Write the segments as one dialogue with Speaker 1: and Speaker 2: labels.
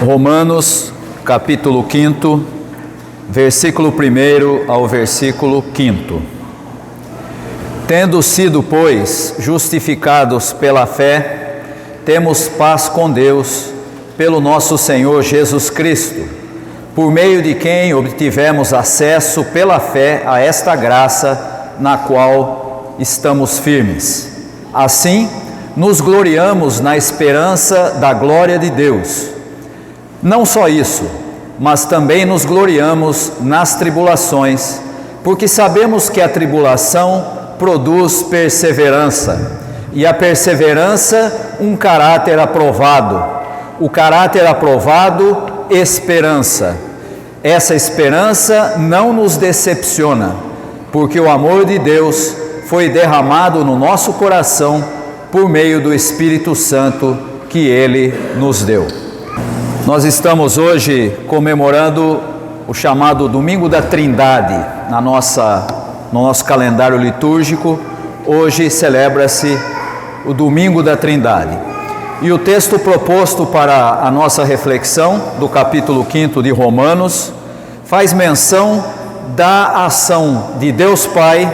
Speaker 1: Romanos, capítulo 5, versículo 1 ao versículo 5. Tendo sido, pois, justificados pela fé, temos paz com Deus, pelo nosso Senhor Jesus Cristo, por meio de quem obtivemos acesso pela fé a esta graça na qual estamos firmes. Assim, nos gloriamos na esperança da glória de Deus. Não só isso, mas também nos gloriamos nas tribulações, porque sabemos que a tribulação produz perseverança, e a perseverança um caráter aprovado, o caráter aprovado, esperança. Essa esperança não nos decepciona, porque o amor de Deus foi derramado no nosso coração por meio do Espírito Santo que Ele nos deu. Nós estamos hoje comemorando o chamado Domingo da Trindade no nosso calendário litúrgico. Hoje celebra-se o Domingo da Trindade. E o texto proposto para a nossa reflexão, do capítulo 5 de Romanos, faz menção da ação de Deus Pai,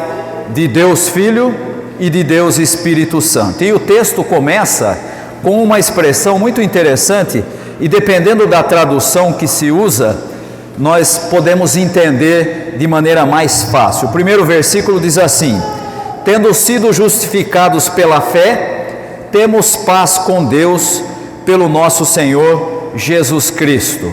Speaker 1: de Deus Filho e de Deus Espírito Santo. E o texto começa com uma expressão muito interessante, e dependendo da tradução que se usa, nós podemos entender de maneira mais fácil. O primeiro versículo diz assim: tendo sido justificados pela fé, temos paz com Deus, pelo nosso Senhor Jesus Cristo.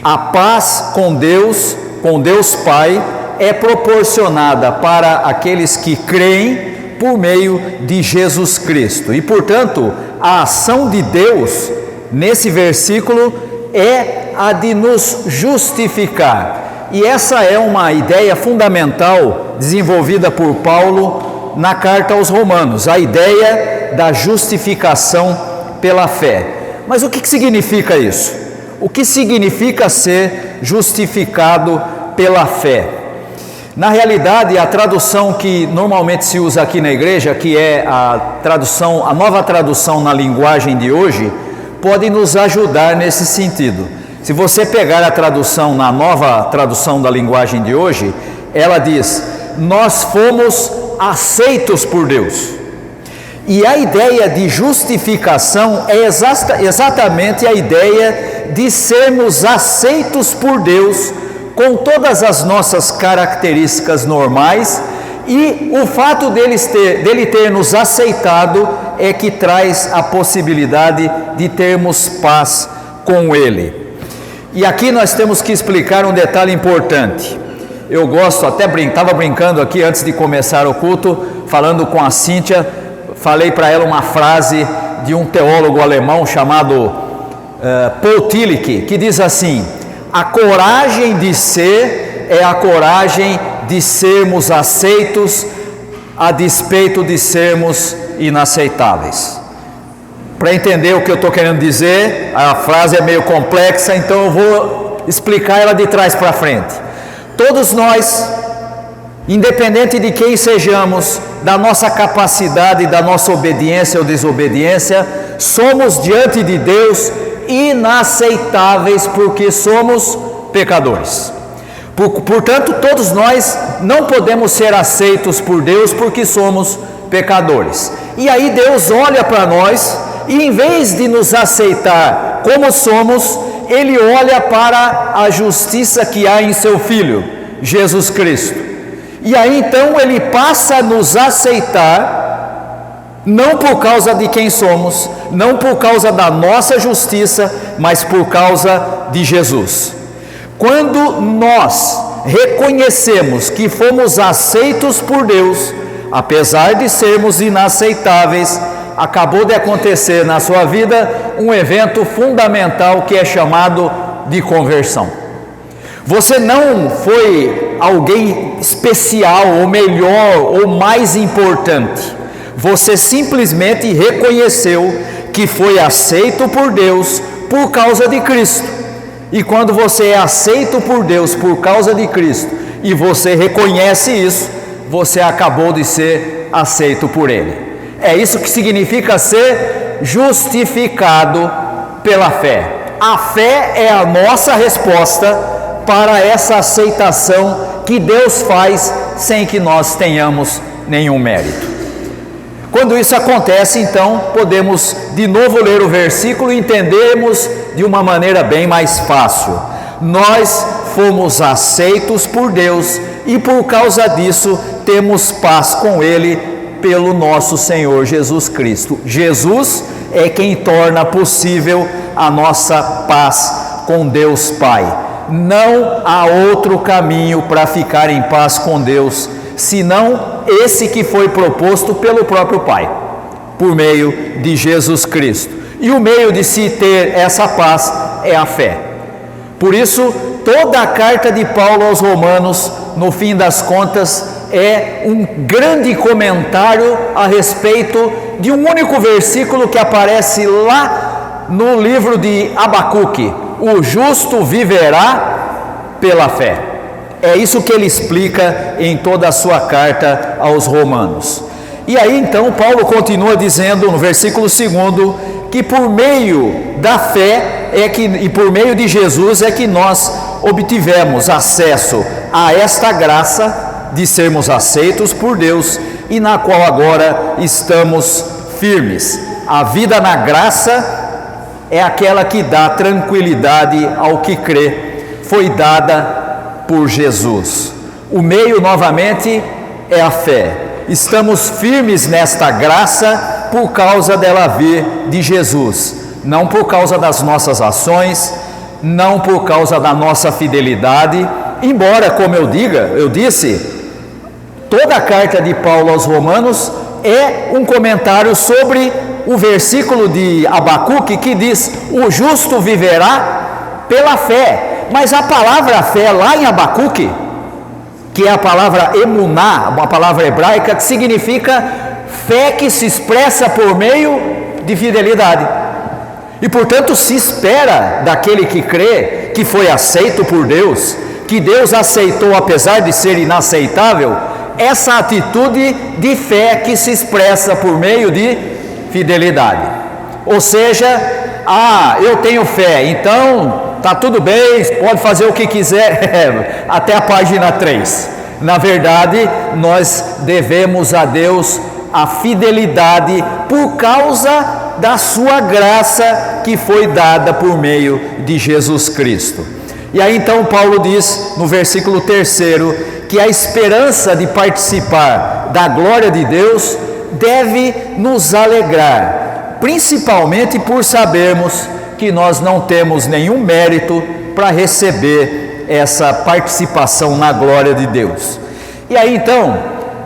Speaker 1: A paz com Deus Pai, é proporcionada para aqueles que creem por meio de Jesus Cristo. E, portanto, a ação de Deus nesse versículo é a de nos justificar. E essa é uma ideia fundamental desenvolvida por Paulo na carta aos Romanos, a ideia da justificação pela fé. Mas o que significa isso? O que significa ser justificado pela fé? Na realidade, a tradução que normalmente se usa aqui na igreja, que é a nova tradução na linguagem de hoje, pode nos ajudar nesse sentido. Se você pegar a tradução na nova tradução da linguagem de hoje, ela diz: nós fomos aceitos por Deus. E a ideia de justificação é exatamente a ideia de sermos aceitos por Deus com todas as nossas características normais, e o fato dele ter nos aceitado é que traz a possibilidade de termos paz com Ele. E aqui nós temos que explicar um detalhe importante. Eu gosto, estava brincando aqui antes de começar o culto, falando com a Cíntia, falei para ela uma frase de um teólogo alemão chamado Paul Tillich, que diz assim: a coragem de ser é a coragem de sermos aceitos a despeito de sermos inaceitáveis. Para entender o que eu estou querendo dizer, a frase é meio complexa, então eu vou explicar ela de trás para frente. Todos nós, independente de quem sejamos, da nossa capacidade, da nossa obediência ou desobediência, somos diante de Deus inaceitáveis, porque somos pecadores. Portanto, todos nós não podemos ser aceitos por Deus porque somos pecadores. E aí Deus olha para nós e, em vez de nos aceitar como somos, Ele olha para a justiça que há em seu Filho, Jesus Cristo. E aí então Ele passa a nos aceitar, não por causa de quem somos, não por causa da nossa justiça, mas por causa de Jesus. Quando nós reconhecemos que fomos aceitos por Deus, apesar de sermos inaceitáveis, acabou de acontecer na sua vida um evento fundamental que é chamado de conversão. Você não foi alguém especial, ou melhor, ou mais importante. Você simplesmente reconheceu que foi aceito por Deus por causa de Cristo. E quando você é aceito por Deus por causa de Cristo, e você reconhece isso, você acabou de ser aceito por Ele. É isso que significa ser justificado pela fé. a fé é a nossa resposta para essa aceitação que Deus faz sem que nós tenhamos nenhum mérito. Quando isso acontece, então, podemos de novo ler o versículo e entendermos de uma maneira bem mais fácil. Nós fomos aceitos por Deus e por causa disso temos paz com Ele pelo nosso Senhor Jesus Cristo. Jesus é quem torna possível a nossa paz com Deus Pai. Não há outro caminho para ficar em paz com Deus, senão esse que foi proposto pelo próprio Pai, por meio de Jesus Cristo. E o meio de se ter essa paz é a fé. Por isso, toda a carta de Paulo aos Romanos, no fim das contas, é um grande comentário a respeito de um único versículo que aparece lá no livro de Abacuque: o justo viverá pela fé. É isso que ele explica em toda a sua carta aos Romanos. E aí então Paulo continua dizendo no versículo 2 que por meio da fé e por meio de Jesus é que nós obtivemos acesso a esta graça de sermos aceitos por Deus e na qual agora estamos firmes. A vida na graça é aquela que dá tranquilidade ao que crê, foi dada por Jesus. O meio novamente é a fé. Estamos firmes nesta graça por causa dela vir de Jesus, não por causa das nossas ações, não por causa da nossa fidelidade, embora, como eu disse, toda a carta de Paulo aos Romanos é um comentário sobre o versículo de Abacuque que diz: o justo viverá pela fé. Mas a palavra fé lá em Abacuque, que é a palavra emuná, uma palavra hebraica que significa fé que se expressa por meio de fidelidade. E portanto se espera daquele que crê, que foi aceito por Deus, que Deus aceitou apesar de ser inaceitável, essa atitude de fé que se expressa por meio de fidelidade. Ou seja, eu tenho fé, então tá tudo bem, pode fazer o que quiser, até a página 3. Na verdade, nós devemos a Deus a fidelidade por causa da sua graça que foi dada por meio de Jesus Cristo. E aí então Paulo diz no versículo 3 que a esperança de participar da glória de Deus deve nos alegrar, principalmente por sabermos que nós não temos nenhum mérito para receber essa participação na glória de Deus. E aí então,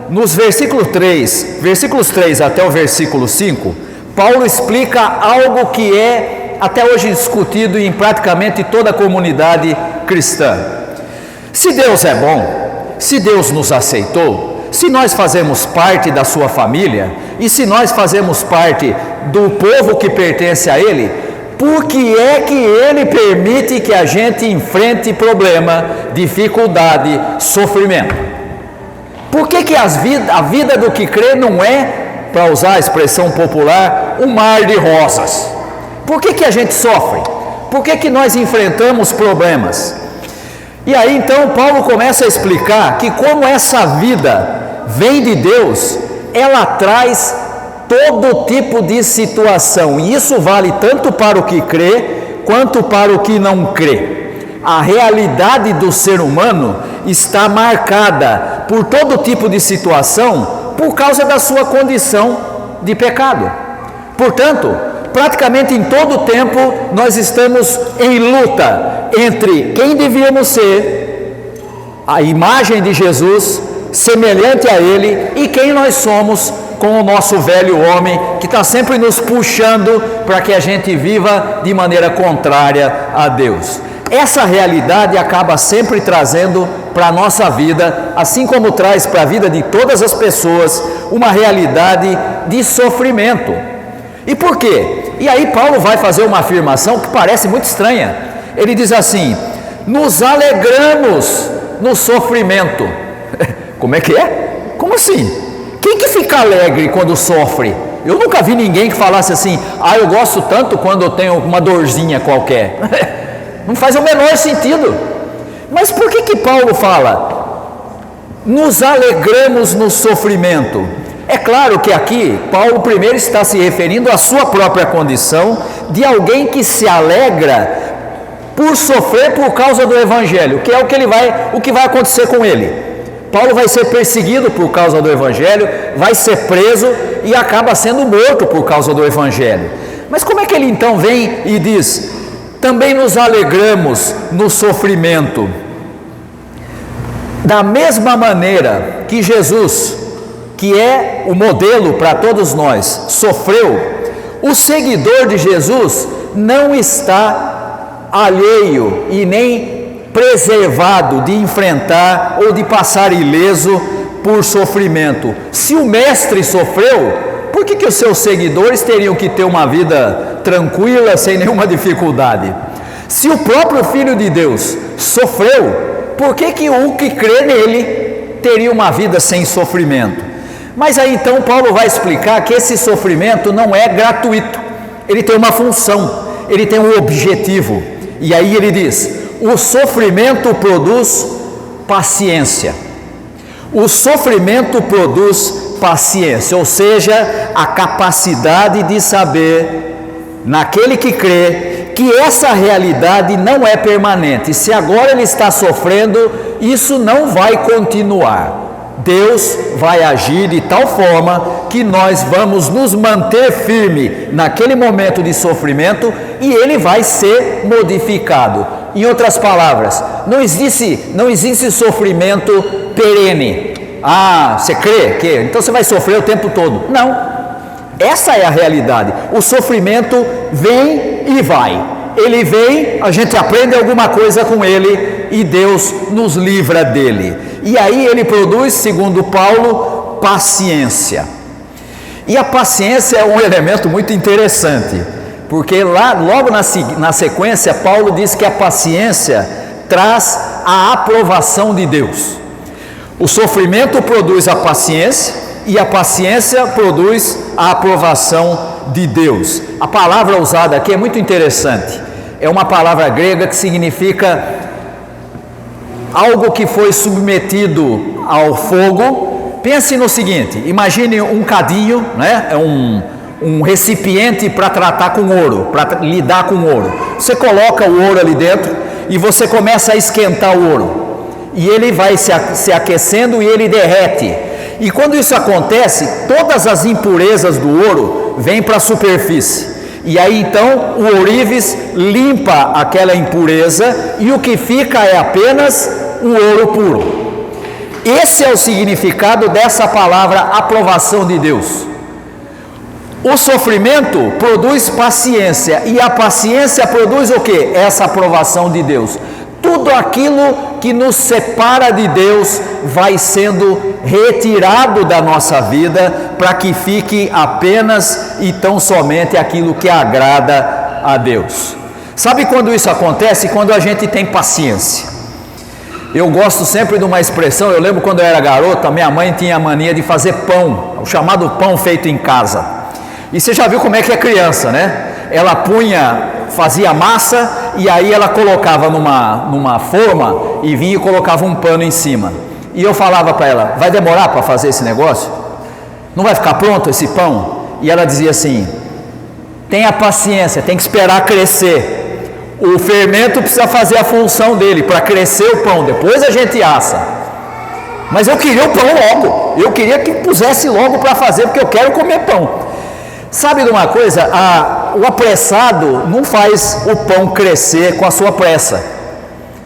Speaker 1: nos versículos 3 até o versículo 5, Paulo explica algo que é até hoje discutido em praticamente toda a comunidade cristã. Se Deus é bom, se Deus nos aceitou, se nós fazemos parte da sua família e se nós fazemos parte do povo que pertence a Ele, por que é que Ele permite que a gente enfrente problema, dificuldade, sofrimento? Por que que a vida do que crê não é, para usar a expressão popular, um mar de rosas? Por que que a gente sofre? Por que que nós enfrentamos problemas? E aí então Paulo começa a explicar que como essa vida vem de Deus, ela traz todo tipo de situação, e isso vale tanto para o que crê, quanto para o que não crê. A realidade do ser humano está marcada por todo tipo de situação, por causa da sua condição de pecado. Portanto, praticamente em todo o tempo, nós estamos em luta entre quem devíamos ser, a imagem de Jesus, semelhante a Ele, e quem nós somos com o nosso velho homem, que está sempre nos puxando para que a gente viva de maneira contrária a Deus. Essa realidade acaba sempre trazendo para a nossa vida, assim como traz para a vida de todas as pessoas, uma realidade de sofrimento. E por quê? E aí Paulo vai fazer uma afirmação que parece muito estranha. Ele diz assim: nos alegramos no sofrimento. Como é que é? Como assim? Quem que fica alegre quando sofre? Eu nunca vi ninguém que falasse assim: ah, eu gosto tanto quando eu tenho uma dorzinha qualquer. Não faz o menor sentido. Mas por que Paulo fala: nos alegramos no sofrimento? É claro que aqui Paulo primeiro está se referindo à sua própria condição de alguém que se alegra por sofrer por causa do Evangelho, que é o que vai acontecer com ele. Paulo vai ser perseguido por causa do Evangelho, vai ser preso e acaba sendo morto por causa do Evangelho. Mas como é que ele então vem e diz: também nos alegramos no sofrimento? Da mesma maneira que Jesus, que é o modelo para todos nós, sofreu, o seguidor de Jesus não está alheio e nem preservado de enfrentar ou de passar ileso por sofrimento. Se o mestre sofreu, por que os seus seguidores teriam que ter uma vida tranquila, sem nenhuma dificuldade? Se o próprio Filho de Deus sofreu, por que o que crê nele teria uma vida sem sofrimento? Mas aí então Paulo vai explicar que esse sofrimento não é gratuito, ele tem uma função, ele tem um objetivo. E aí ele diz: o sofrimento produz paciência. O sofrimento produz paciência, ou seja, a capacidade de saber, naquele que crê, que essa realidade não é permanente. Se agora ele está sofrendo, isso não vai continuar. Deus vai agir de tal forma que nós vamos nos manter firme naquele momento de sofrimento e ele vai ser modificado. Em outras palavras, não existe sofrimento perene. Ah, você crê que então você vai sofrer o tempo todo? Não. Essa é a realidade. O sofrimento vem e vai. Ele vem, a gente aprende alguma coisa com ele e Deus nos livra dele. E aí ele produz, segundo Paulo, paciência. E a paciência é um elemento muito interessante, porque logo na sequência, Paulo diz que a paciência traz a aprovação de Deus. O sofrimento produz a paciência e a paciência produz a aprovação de Deus. A palavra usada aqui é muito interessante. É uma palavra grega que significa algo que foi submetido ao fogo. Pense no seguinte: imagine um cadinho, né? É um recipiente para tratar com ouro, para lidar com ouro. Você coloca o ouro ali dentro e você começa a esquentar o ouro. E ele vai se aquecendo e ele derrete. E quando isso acontece, todas as impurezas do ouro vêm para a superfície. E aí então o ourives limpa aquela impureza e o que fica é apenas o ouro puro. Esse é o significado dessa palavra aprovação de Deus. O sofrimento produz paciência e a paciência produz o quê? Essa aprovação de Deus. Tudo aquilo que nos separa de Deus vai sendo retirado da nossa vida para que fique apenas e tão somente aquilo que agrada a Deus. Sabe quando isso acontece? Quando a gente tem paciência. Eu gosto sempre de uma expressão. Eu lembro quando eu era garota, minha mãe tinha a mania de fazer pão, o chamado pão feito em casa. E você já viu como é que é criança, né? Ela fazia massa e aí ela colocava numa forma e vinha e colocava um pano em cima. E eu falava para ela: vai demorar para fazer esse negócio? Não vai ficar pronto esse pão? E ela dizia assim: tenha paciência, tem que esperar crescer. O fermento precisa fazer a função dele para crescer o pão, depois a gente assa. Mas eu queria o pão logo, eu queria que pusesse logo para fazer, porque eu quero comer pão. Sabe de uma coisa? O apressado não faz o pão crescer com a sua pressa.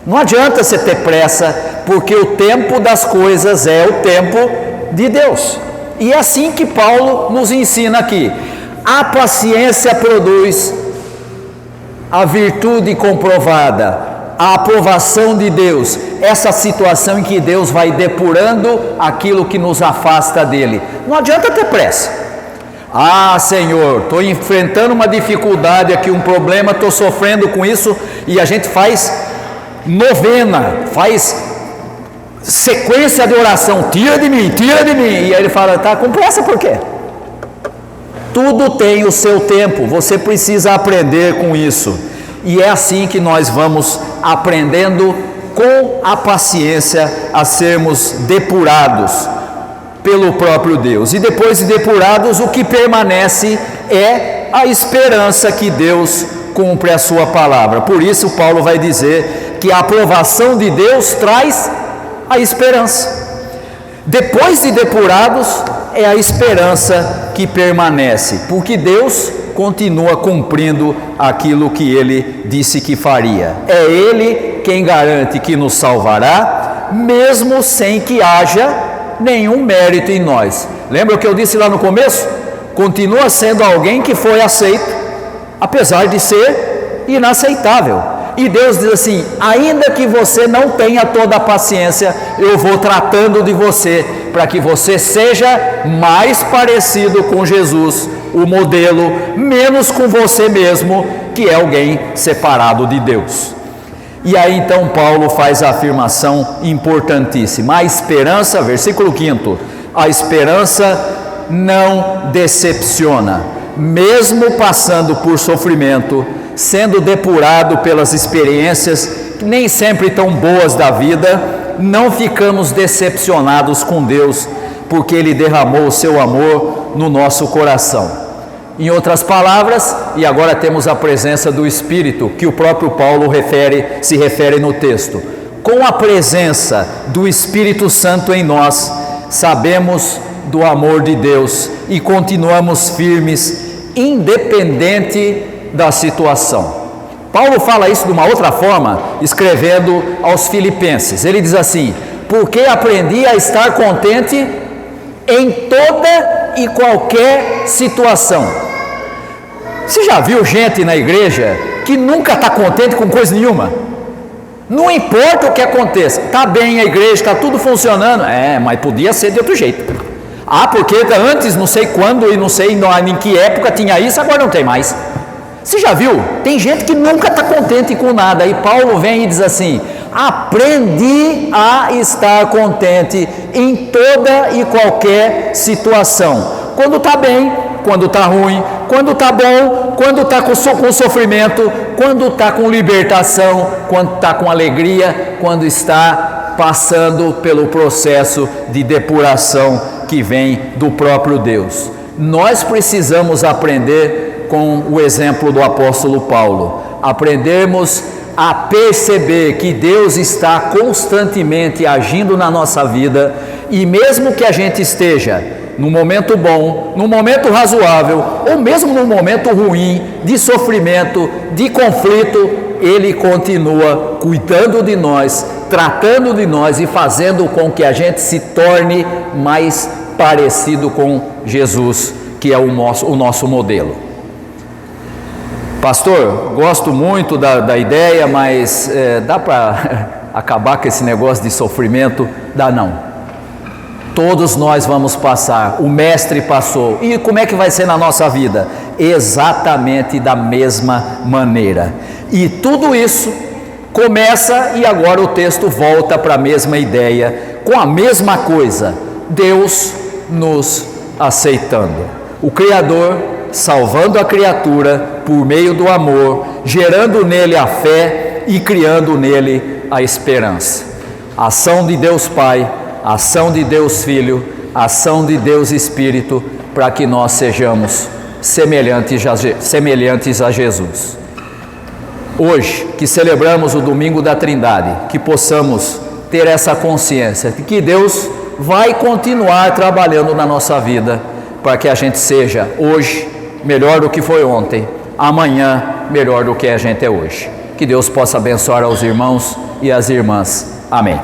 Speaker 1: Não adianta você ter pressa, porque o tempo das coisas é o tempo de Deus. E é assim que Paulo nos ensina aqui. A paciência produz a virtude comprovada, a aprovação de Deus, essa situação em que Deus vai depurando aquilo que nos afasta dele. Não adianta ter pressa. Ah, Senhor, estou enfrentando uma dificuldade aqui, um problema, estou sofrendo com isso, e a gente faz novena, faz sequência de oração: tira de mim, e aí ele fala: tá com pressa por quê? Tudo tem o seu tempo, você precisa aprender com isso. E é assim que nós vamos aprendendo com a paciência a sermos depurados pelo próprio Deus. E depois de depurados, o que permanece é a esperança que Deus cumpre a sua palavra. Por isso Paulo vai dizer que a aprovação de Deus traz a esperança. Depois de depurados, é a esperança que permanece, porque Deus continua cumprindo aquilo que Ele disse que faria. É Ele quem garante que nos salvará, mesmo sem que haja nenhum mérito em nós. Lembra o que eu disse lá no começo? Continua sendo alguém que foi aceito, apesar de ser inaceitável. E Deus diz assim: ainda que você não tenha toda a paciência, eu vou tratando de você, para que você seja mais parecido com Jesus, o modelo, menos com você mesmo, que é alguém separado de Deus. E aí então Paulo faz a afirmação importantíssima: a esperança, versículo 5, a esperança não decepciona, mesmo passando por sofrimento, sendo depurado pelas experiências nem sempre tão boas da vida, não ficamos decepcionados com Deus, porque Ele derramou o seu amor no nosso coração. Em outras palavras, e agora temos a presença do Espírito, que o próprio Paulo se refere no texto. Com a presença do Espírito Santo em nós, sabemos do amor de Deus e continuamos firmes, independente da situação. Paulo fala isso de uma outra forma, escrevendo aos Filipenses. Ele diz assim: porque aprendi a estar contente em toda e qualquer situação. Você já viu gente na igreja que nunca está contente com coisa nenhuma? Não importa o que aconteça, está bem a igreja, está tudo funcionando, mas podia ser de outro jeito. Porque antes não sei quando e não sei em que época tinha isso, agora não tem mais. Você já viu? Tem gente que nunca está contente com nada. E Paulo vem e diz assim: aprendi a estar contente em toda e qualquer situação. Quando está bem, quando está ruim, quando está bom, quando está com sofrimento, quando está com libertação, quando está com alegria, quando está passando pelo processo de depuração que vem do próprio Deus. Nós precisamos aprender com o exemplo do apóstolo Paulo, aprendermos a perceber que Deus está constantemente agindo na nossa vida, e mesmo que a gente esteja num momento bom, num momento razoável, ou mesmo num momento ruim, de sofrimento, de conflito, Ele continua cuidando de nós, tratando de nós e fazendo com que a gente se torne mais parecido com Jesus, que é o nosso modelo. Pastor, gosto muito da ideia, mas dá para acabar com esse negócio de sofrimento? Dá não. Todos nós vamos passar, o mestre passou. E como é que vai ser na nossa vida? Exatamente da mesma maneira. E tudo isso começa, e agora o texto volta para a mesma ideia, com a mesma coisa: Deus nos aceitando. O Criador salvando a criatura por meio do amor, gerando nele a fé e criando nele a esperança. Ação de Deus Pai, ação de Deus Filho, ação de Deus Espírito, para que nós sejamos semelhantes a Jesus. Hoje, que celebramos o Domingo da Trindade, que possamos ter essa consciência de que Deus vai continuar trabalhando na nossa vida, para que a gente seja hoje melhor do que foi ontem, amanhã melhor do que a gente é hoje. Que Deus possa abençoar aos irmãos e às irmãs. Amém.